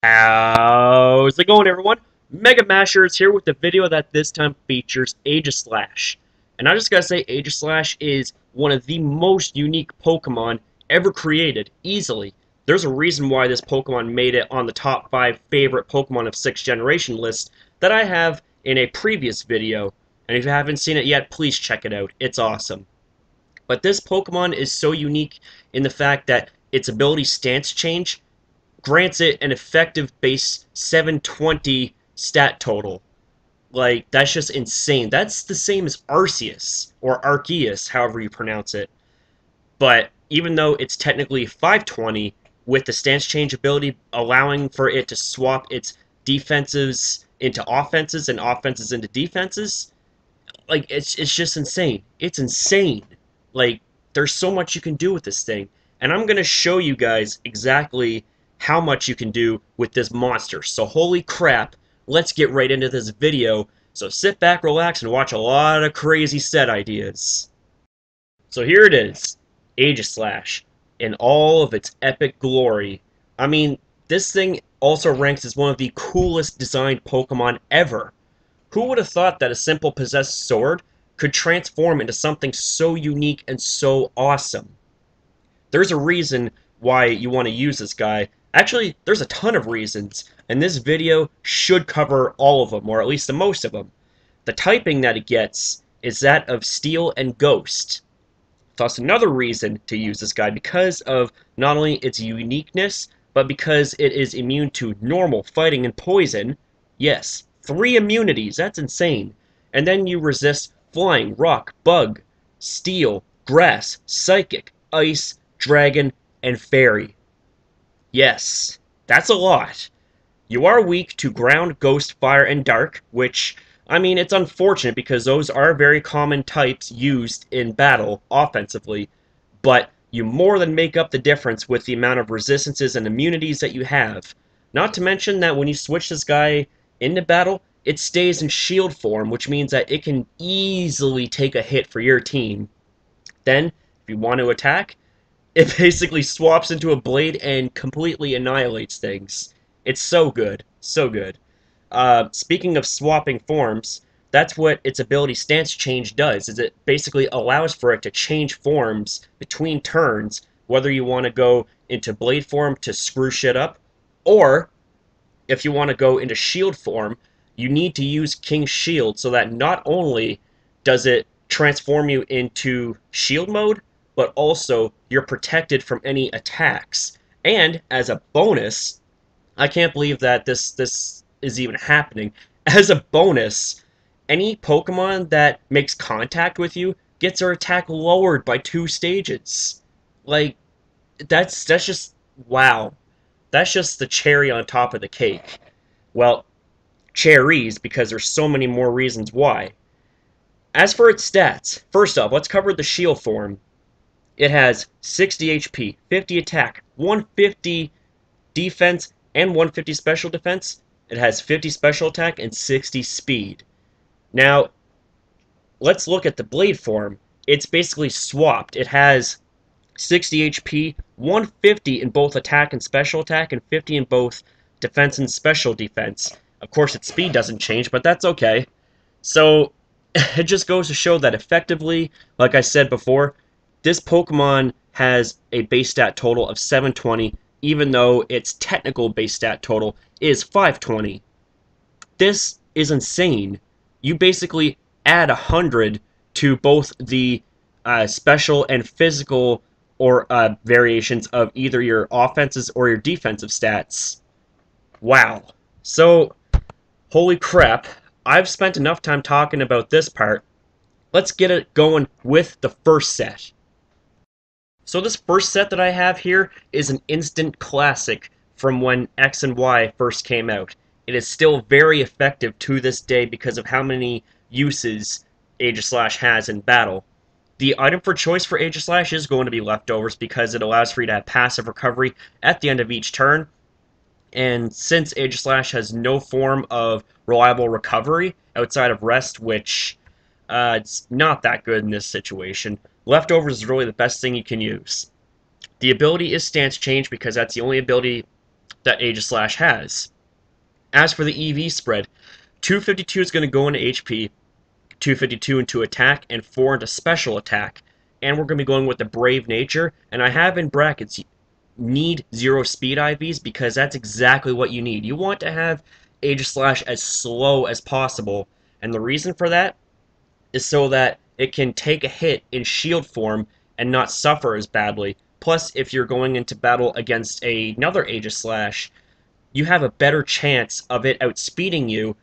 How's it going, everyone? Mega Masher is here with a video that this time features Aegislash. And I just gotta say, Aegislash is one of the most unique Pokemon ever created, easily. There's a reason why this Pokemon made it on the top 5 favorite Pokemon of 6th generation list that I have in a previous video. And if you haven't seen it yet, please check it out. It's awesome. But this Pokemon is so unique in the fact that its ability Stance Change grants it an effective base 720 stat total. Like, that's just insane. That's the same as Arceus, or Arceus, however you pronounce it. But even though it's technically 520, with the stance change ability allowing for it to swap its defenses into offenses and offenses into defenses, like, it's just insane. It's insane. Like, there's so much you can do with this thing. And I'm going to show you guys exactly how much you can do with this monster. So holy crap, let's get right into this video. So sit back, relax, and watch a lot of crazy set ideas. So here it is, Aegislash, in all of its epic glory. I mean, this thing also ranks as one of the coolest designed Pokemon ever. Who would have thought that a simple possessed sword could transform into something so unique and so awesome? There's a reason why you want to use this guy. Actually, there's a ton of reasons, and this video should cover all of them, or at least the most of them. The typing that it gets is that of Steel and Ghost. Thus, another reason to use this guy, because of not only its uniqueness, but because it is immune to normal, fighting, and poison. Yes, 3 immunities, that's insane. And then you resist flying, rock, bug, steel, grass, psychic, ice, dragon, and fairy. Yes, that's a lot. You are weak to ground, ghost, fire, and dark, which, I mean, it's unfortunate because those are very common types used in battle offensively, but you more than make up the difference with the amount of resistances and immunities that you have. Not to mention that when you switch this guy into battle, it stays in shield form, which means that it can easily take a hit for your team. Then, if you want to attack, it basically swaps into a blade and completely annihilates things. It's so good. So good. Speaking of swapping forms, that's what its ability Stance Change does, is it basically allows for it to change forms between turns, whether you want to go into blade form to screw shit up, or if you want to go into shield form, you need to use King's Shield so that not only does it transform you into shield mode, but also you're protected from any attacks. And as a bonus, I can't believe that this is even happening. As a bonus, any Pokemon that makes contact with you gets their attack lowered by 2 stages. Like, that's just wow. That's just the cherry on top of the cake. Well, cherries, because there's so many more reasons why. As for its stats, first off, let's cover the shield form. It has 60 HP, 50 attack, 150 defense, and 150 special defense. It has 50 special attack and 60 speed. Now, let's look at the blade form. It's basically swapped. It has 60 HP, 150 in both attack and special attack, and 50 in both defense and special defense. Of course, its speed doesn't change, but that's okay. So, it just goes to show that effectively, like I said before, this Pokemon has a base stat total of 720, even though its technical base stat total is 520. This is insane. You basically add 100 to both the special and physical or variations of either your offenses or your defensive stats. Wow. So, holy crap, I've spent enough time talking about this part. Let's get it going with the first set. So this first set that I have here is an instant classic from when X and Y first came out. It is still very effective to this day because of how many uses Aegislash has in battle. The item for choice for Aegislash is going to be Leftovers because it allows for you to have passive recovery at the end of each turn. And since Aegislash has no form of reliable recovery outside of rest, which it's not that good in this situation, Leftovers is really the best thing you can use. The ability is Stance Change because that's the only ability that Aegislash has. As for the EV spread, 252 is going to go into HP, 252 into attack, and 4 into special attack. And we're going to be going with the Brave Nature, and I have in brackets need 0 speed IVs because that's exactly what you need. You want to have Aegislash as slow as possible, and the reason for that is so that it can take a hit in shield form and not suffer as badly. Plus, if you're going into battle against another Aegislash, you have a better chance of it outspeeding you,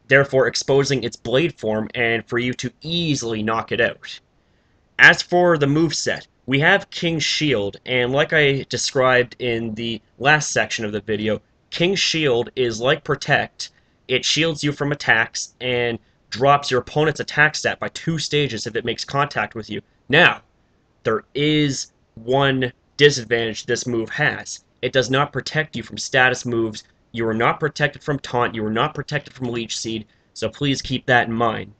therefore exposing its blade form, and for you to easily knock it out. As for the moveset, we have King's Shield, and like I described in the last section of the video, King's Shield is like Protect. It shields you from attacks and drops your opponent's attack stat by 2 stages if it makes contact with you. Now, there is one disadvantage this move has. It does not protect you from status moves. You are not protected from Taunt. You are not protected from Leech Seed, so please keep that in mind.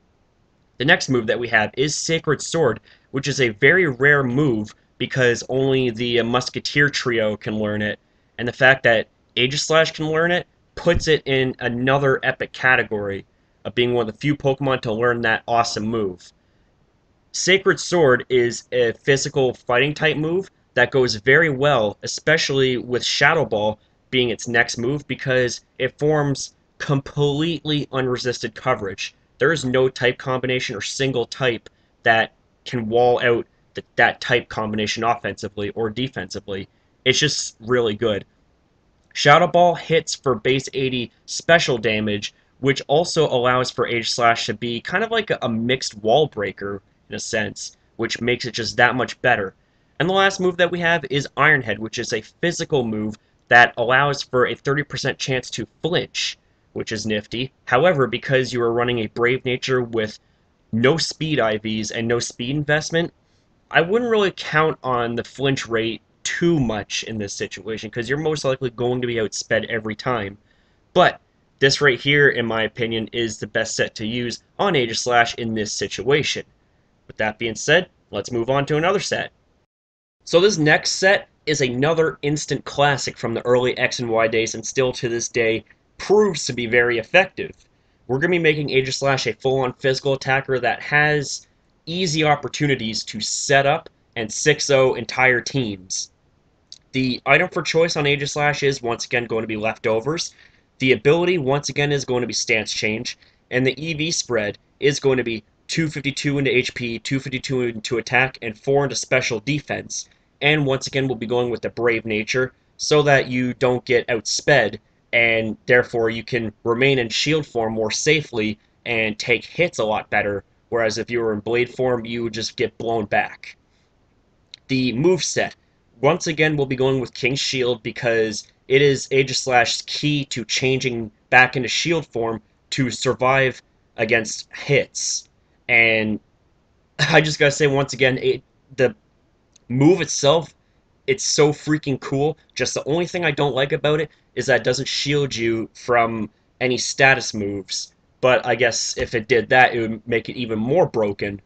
The next move that we have is Sacred Sword, which is a very rare move because only the Musketeer trio can learn it, and the fact that Aegislash can learn it puts it in another epic category of being one of the few Pokemon to learn that awesome move. Sacred Sword is a physical fighting type move that goes very well, especially with Shadow Ball being its next move, because it forms completely unresisted coverage. There is no type combination or single type that can wall out that type combination offensively or defensively. It's just really good. Shadow Ball hits for base 80 special damage, which also allows for Aegislash to be kind of like a mixed wall breaker, in a sense, which makes it just that much better. And the last move that we have is Iron Head, which is a physical move that allows for a 30% chance to flinch, which is nifty. However, because you are running a Brave Nature with no speed IVs and no speed investment, I wouldn't really count on the flinch rate too much in this situation, because you're most likely going to be outsped every time. But this right here, in my opinion, is the best set to use on Aegislash in this situation. With that being said, let's move on to another set. So this next set is another instant classic from the early X and Y days, and still to this day proves to be very effective. We're going to be making Aegislash a full-on physical attacker that has easy opportunities to set up and 6-0 entire teams. The item for choice on Aegislash is once again going to be Leftovers. The ability once again is going to be Stance Change, and the EV spread is going to be 252 into HP, 252 into attack, and 4 into special defense. And once again, we'll be going with the Brave Nature so that you don't get outsped, and therefore you can remain in shield form more safely and take hits a lot better, whereas if you were in blade form, you would just get blown back. The moveset. Once again, we'll be going with King's Shield because it is Aegislash's key to changing back into shield form to survive against hits. And I just gotta say once again, the move itself, it's so freaking cool. Just the only thing I don't like about it is that it doesn't shield you from any status moves. But I guess if it did that, it would make it even more broken.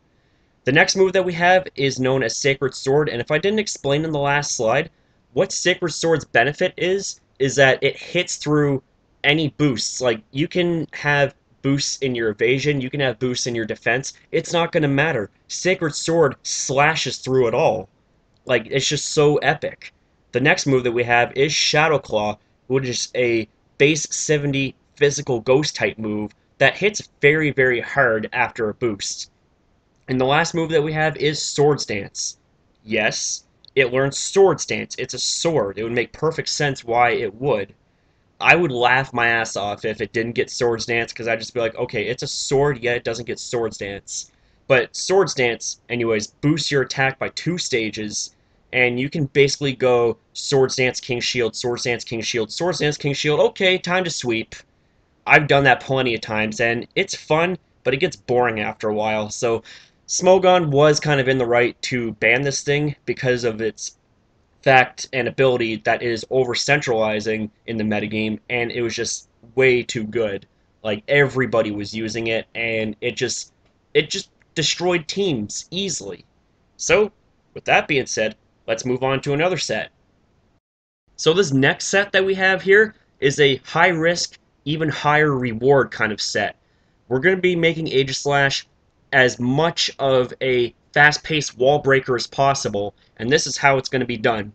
The next move that we have is known as Sacred Sword, and if I didn't explain in the last slide, what Sacred Sword's benefit is that it hits through any boosts. Like, you can have boosts in your evasion, you can have boosts in your defense, it's not going to matter. Sacred Sword slashes through it all. Like, it's just so epic. The next move that we have is Shadow Claw, which is a base 70 physical ghost type move that hits very, very hard after a boost. And the last move that we have is Sword Stance. Yes, it learns Sword Stance. It's a sword. It would make perfect sense why it would. I would laugh my ass off if it didn't get Sword Stance, because I'd just be like, okay, it's a sword, yet it doesn't get Sword Stance. But Sword Stance, anyways, boosts your attack by 2 stages, and you can basically go Sword Stance, King Shield, Sword Stance, King Shield, Sword Stance, King Shield, okay, time to sweep. I've done that plenty of times, and it's fun, but it gets boring after a while, so Smogon was kind of in the right to ban this thing because of its fact and ability that is over-centralizing in the metagame, and it was just way too good. Like, everybody was using it, and it just destroyed teams easily. So, with that being said, let's move on to another set. So this next set that we have here is a high risk, even higher reward kind of set. We're going to be making Aegislash as much of a fast-paced wall breaker as possible, and this is how it's going to be done.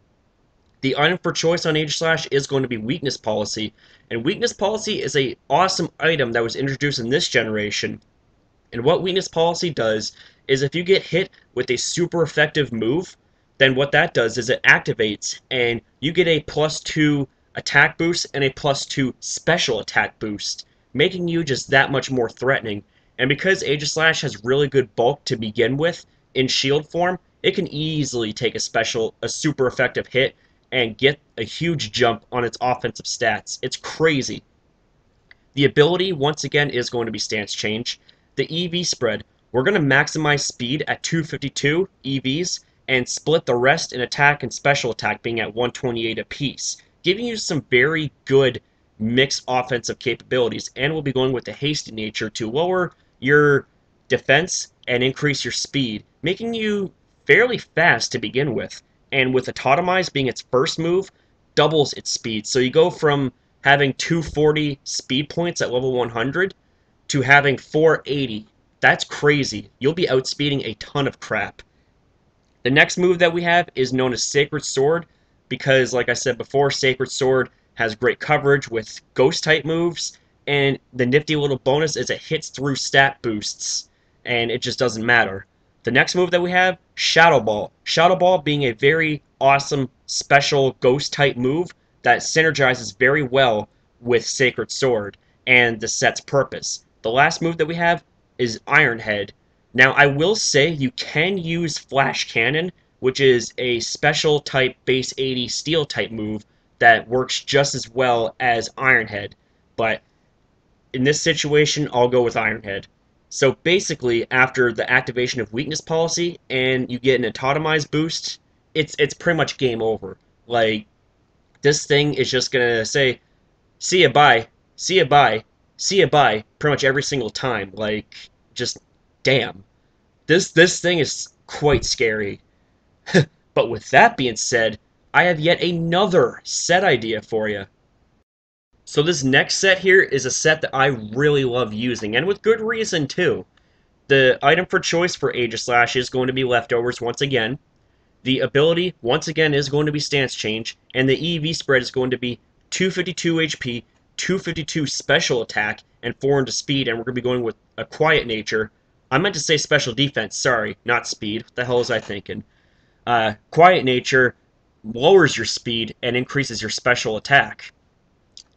The item for choice on Aegislash is going to be Weakness Policy, and Weakness Policy is a awesome item that was introduced in this generation. And what Weakness Policy does is if you get hit with a super effective move, then what that does is it activates and you get a +2 attack boost and a +2 special attack boost, making you just that much more threatening. And because Aegislash has really good bulk to begin with in shield form, it can easily take a super effective hit and get a huge jump on its offensive stats. It's crazy. The ability, once again, is going to be stance change. The EV spread, we're going to maximize speed at 252 EVs and split the rest in attack and special attack being at 128 apiece, giving you some very good mixed offensive capabilities. And we'll be going with the hasty nature to lower your defense and increase your speed, making you fairly fast to begin with. And with Autotomize being its first move, doubles its speed. So you go from having 240 speed points at level 100 to having 480. That's crazy. You'll be outspeeding a ton of crap. The next move that we have is known as Sacred Sword, because like I said before, Sacred Sword has great coverage with ghost type moves, and the nifty little bonus is it hits through stat boosts, and it just doesn't matter. The next move that we have, Shadow Ball. Shadow Ball being a very awesome special ghost type move that synergizes very well with Sacred Sword and the set's purpose. The last move that we have is Iron Head. Now I will say you can use Flash Cannon, which is a special type base 80 steel type move that works just as well as Iron Head, but in this situation I'll go with Iron Head. So basically, after the activation of Weakness Policy and you get an Autotomize boost, it's pretty much game over. Like, this thing is just gonna say, see ya, bye, see ya, bye, see ya, bye, pretty much every single time. Like, just, damn. This thing is quite scary. But with that being said, I have yet another set idea for you. So this next set here is a set that I really love using, and with good reason too. The item for choice for Aegislash is going to be Leftovers once again. The ability, once again, is going to be Stance Change, and the EV spread is going to be 252 HP, 252 Special Attack, and 4 into Speed, and we're going to be going with a Quiet Nature. I meant to say Special Defense, sorry, not Speed. What the hell was I thinking? Quiet Nature lowers your speed and increases your Special Attack.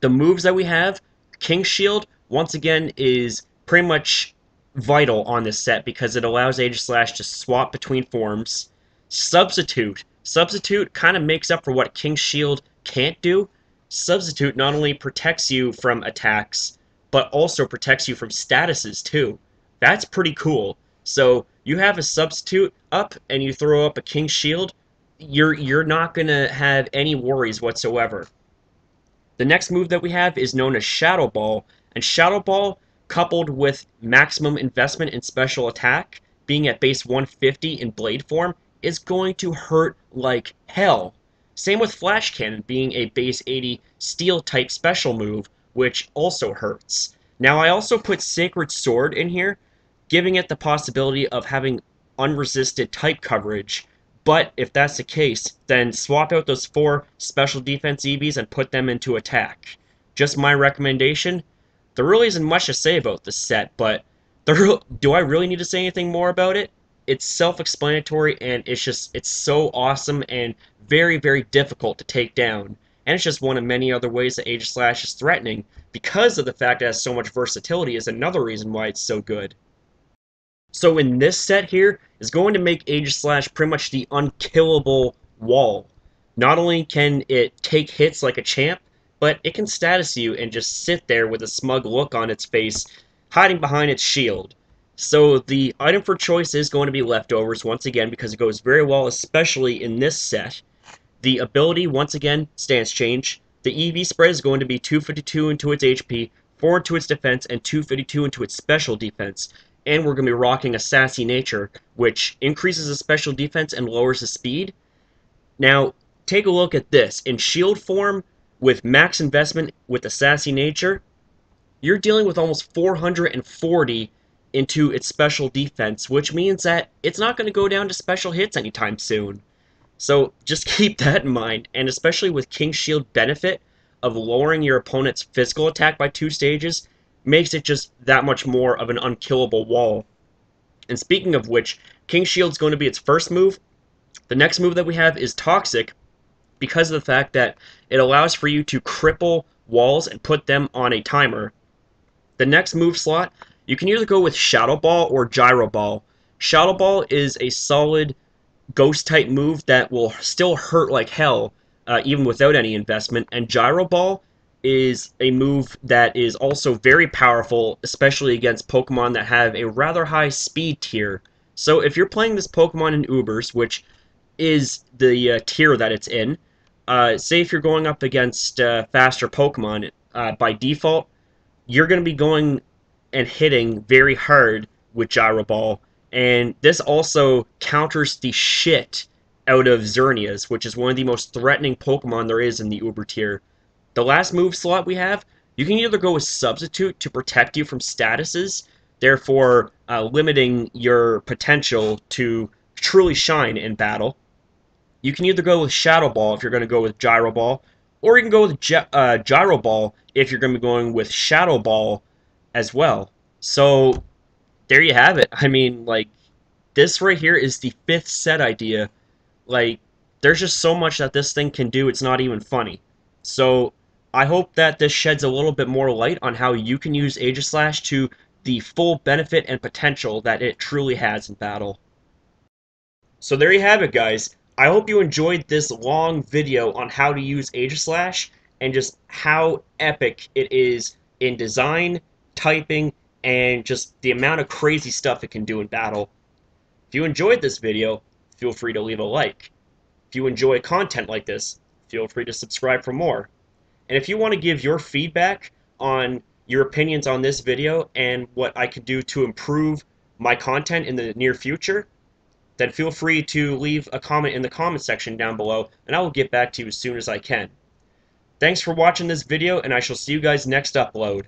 The moves that we have, King Shield, once again, is pretty much vital on this set because it allows Aegislash to swap between forms. Substitute. Substitute kind of makes up for what King Shield can't do. Substitute not only protects you from attacks, but also protects you from statuses too. That's pretty cool. So you have a substitute up and you throw up a King Shield, you're not gonna have any worries whatsoever. The next move that we have is known as Shadow Ball, and Shadow Ball, coupled with maximum investment in special attack, being at base 150 in blade form, is going to hurt like hell. Same with Flash Cannon being a base 80 steel type special move, which also hurts. Now I also put Sacred Sword in here, giving it the possibility of having unresisted type coverage. But if that's the case, then swap out those 4 special defense EVs and put them into attack. Just my recommendation. There really isn't much to say about this set, but do I really need to say anything more about it? It's self-explanatory, and it's so awesome and very, very difficult to take down. And it's just one of many other ways that Aegislash is threatening, because of the fact that it has so much versatility is another reason why it's so good. So in this set here is going to make Aegislash pretty much the unkillable wall. Not only can it take hits like a champ, but it can status you and just sit there with a smug look on its face, hiding behind its shield. So the item for choice is going to be Leftovers once again because it goes very well, especially in this set. The ability, once again, Stance Change. The EV spread is going to be 252 into its HP, 4 into its defense, and 252 into its special defense. And we're going to be rocking a Sassy Nature, which increases the special defense and lowers the speed. Now, take a look at this. In shield form, with max investment with the sassy nature, you're dealing with almost 440 into its special defense, which means that it's not going to go down to special hits anytime soon. So just keep that in mind, and especially with King's Shield benefit of lowering your opponent's physical attack by 2 stages, makes it just that much more of an unkillable wall. And speaking of which, King's Shield's going to be its first move. The next move that we have is Toxic, because of the fact that it allows for you to cripple walls and put them on a timer. The next move slot, you can either go with Shadow Ball or Gyro Ball. Shadow Ball is a solid ghost type move that will still hurt like hell, even without any investment, and Gyro Ball is a move that is also very powerful, especially against Pokemon that have a rather high speed tier. So if you're playing this Pokemon in Ubers, which is the tier that it's in, say if you're going up against faster Pokemon, by default, you're going to be going and hitting very hard with Gyro Ball, and this also counters the shit out of Xerneas, which is one of the most threatening Pokemon there is in the Uber tier. The last move slot we have, you can either go with Substitute to protect you from statuses, therefore limiting your potential to truly shine in battle. You can either go with Shadow Ball if you're going to go with Gyro Ball, or you can go with Gyro Ball if you're going to be going with Shadow Ball as well. So there you have it. I mean, like, this right here is the 5th set idea. Like, there's just so much that this thing can do, it's not even funny. So I hope that this sheds a little bit more light on how you can use Aegislash to the full benefit and potential that it truly has in battle. So there you have it, guys. I hope you enjoyed this long video on how to use Aegislash and just how epic it is in design, typing, and just the amount of crazy stuff it can do in battle. If you enjoyed this video, feel free to leave a like. If you enjoy content like this, feel free to subscribe for more. And if you want to give your feedback on your opinions on this video and what I could do to improve my content in the near future, then feel free to leave a comment in the comment section down below, and I will get back to you as soon as I can. Thanks for watching this video, and I shall see you guys next upload.